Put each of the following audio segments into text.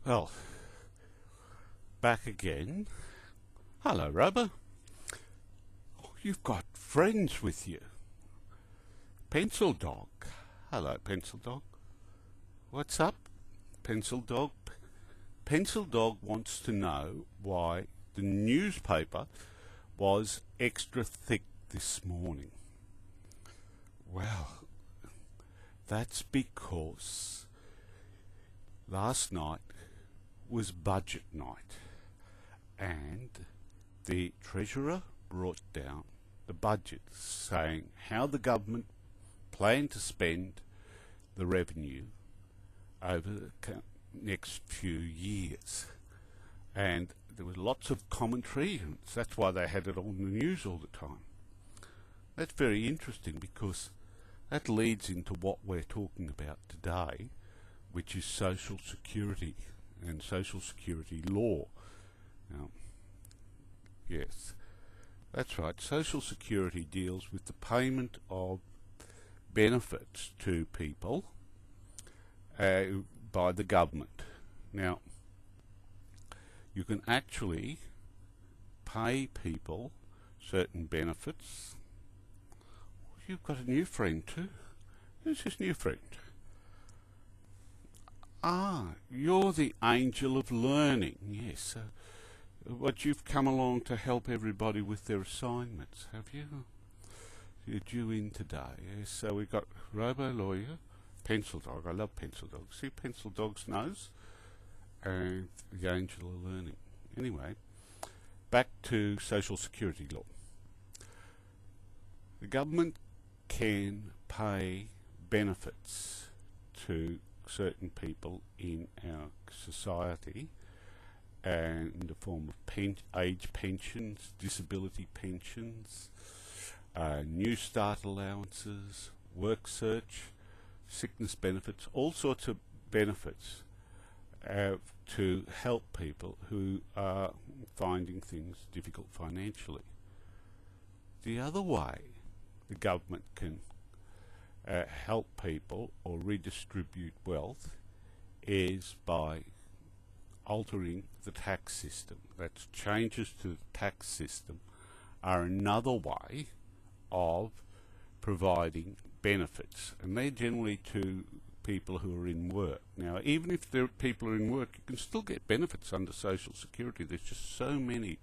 Well, back again. Hello, Robo. Oh, you've got friends with you. Pencil Dog. Hello, Pencil Dog. What's up, Pencil Dog? Pencil Dog wants to know why the newspaper was extra thick this morning. Well, that's because last night was budget night and the Treasurer brought down the budget saying how the government planned to spend the revenue over the next few years. And there was lots of commentary, and that's why they had it on the news all the time. That's very interesting because that leads into what we're talking about today, which is Social Security and Social Security law. Now, yes, that's right. Social Security deals with the payment of benefits to people by the government. Now, you can actually pay people certain benefits. You've got a new friend too. Who's this new friend? Ah, you're the angel of learning. Yes. What you've come along to help everybody with their assignments, have you? You're due in today. Yes. So we've got Robolawyer, Pencil Dog. I love Pencil Dog. See Pencil Dog's nose? And the angel of learning. Anyway, back to Social Security law. The government can pay benefits to certain people in our society and in the form of age pensions, disability pensions, new start allowances, work search, sickness benefits, all sorts of benefits to help people who are finding things difficult financially. The other way the government can help people or redistribute wealth is by altering the tax system. That's changes to the tax system are another way of providing benefits, and they're generally to people who are in work. Now, even if people are in work, you can still get benefits under Social Security. There's just so many.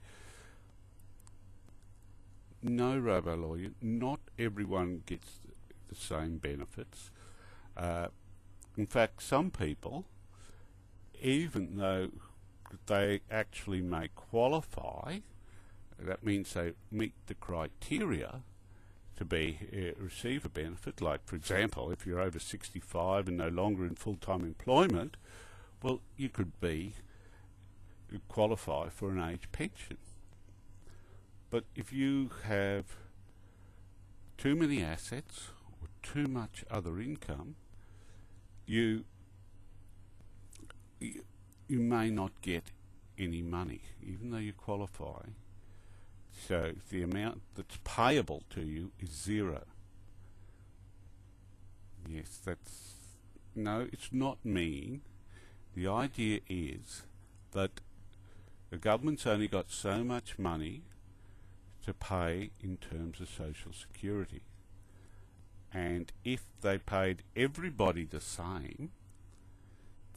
No, Robolawyer, not everyone gets the same benefits. In fact, some people, even though they actually may qualify, that means they meet the criteria to receive a benefit. Like, for example, if you're over 65 and no longer in full-time employment, well, you could qualify for an age pension. But if you have too many assets or too much other income, you may not get any money, even though you qualify. So the amount that's payable to you is zero. Yes, no, it's not mean. The idea is that the government's only got so much money to pay in terms of Social Security. And if they paid everybody the same,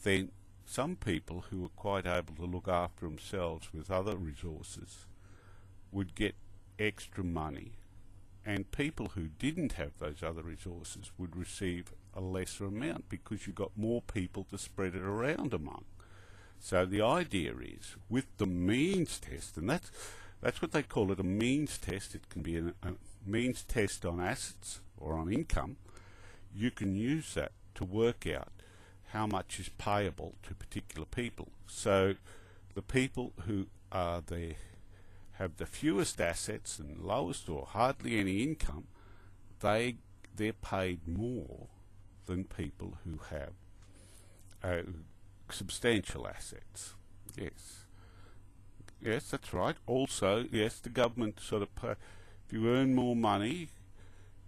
then some people who are quite able to look after themselves with other resources would get extra money, and people who didn't have those other resources would receive a lesser amount because you've got more people to spread it around among. So the idea is, with the means test, and that's what they call it, a means test. It can be a means test on assets or on income. You can use that to work out how much is payable to particular people. So the people who are there have the fewest assets and lowest or hardly any income, they're paid more than people who have substantial assets. Yes. Yes, that's right. Also, yes, the government sort of if you earn more money,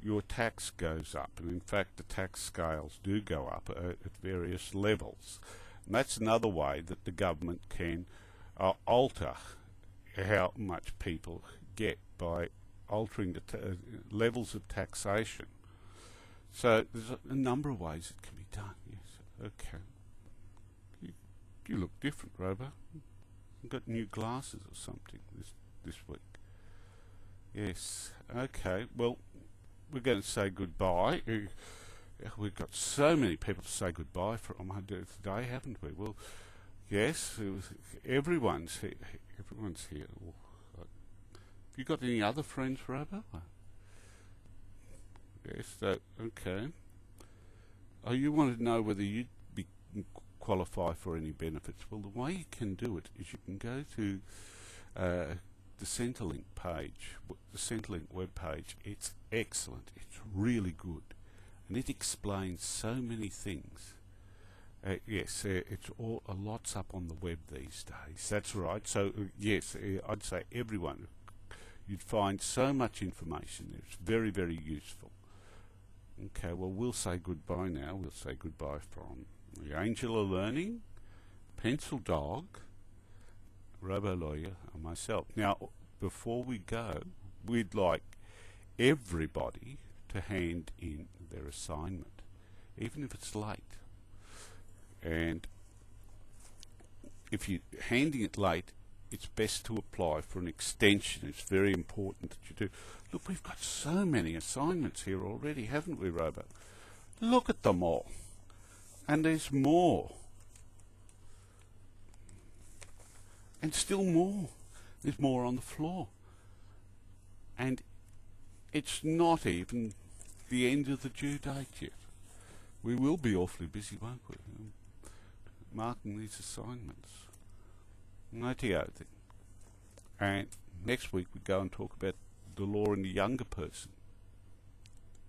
your tax goes up, and in fact the tax scales do go up at various levels. And that's another way that the government can alter how much people get by altering the levels of taxation. So there's a number of ways it can be done. Yes. Okay. You look different, Robo. You've got new glasses or something this week. Yes. Okay. Well, we're going to say goodbye. We've got so many people to say goodbye from today, haven't we? Well, yes. Everyone's here. Everyone's here. Have you got any other friends, Robo? Yes. Okay. Oh, you wanted to know whether you'd qualify for any benefits. Well, the way you can do it is you can go to the Centrelink page, the Centrelink web page. It's excellent. It's really good, and it explains so many things. Yes, it's all a lot's up on the web these days. That's right. So yes, I'd say everyone. You'd find so much information there. It's very, very useful. Okay, well, we'll say goodbye now. We'll say goodbye from the Angel of Learning, Pencil Dog, Robolawyer, and myself. Now, before we go, we'd like everybody to hand in their assignment, even if it's late. And if you're handing it late, it's best to apply for an extension. It's very important that you do. Look, we've got so many assignments here already, haven't we, Robo? Look at them all. And there's more. And still more. There's more on the floor. And it's not even the end of the due date yet. We will be awfully busy, won't we? Marking these assignments. Rightio then. And next week we go and talk about the law in the younger person.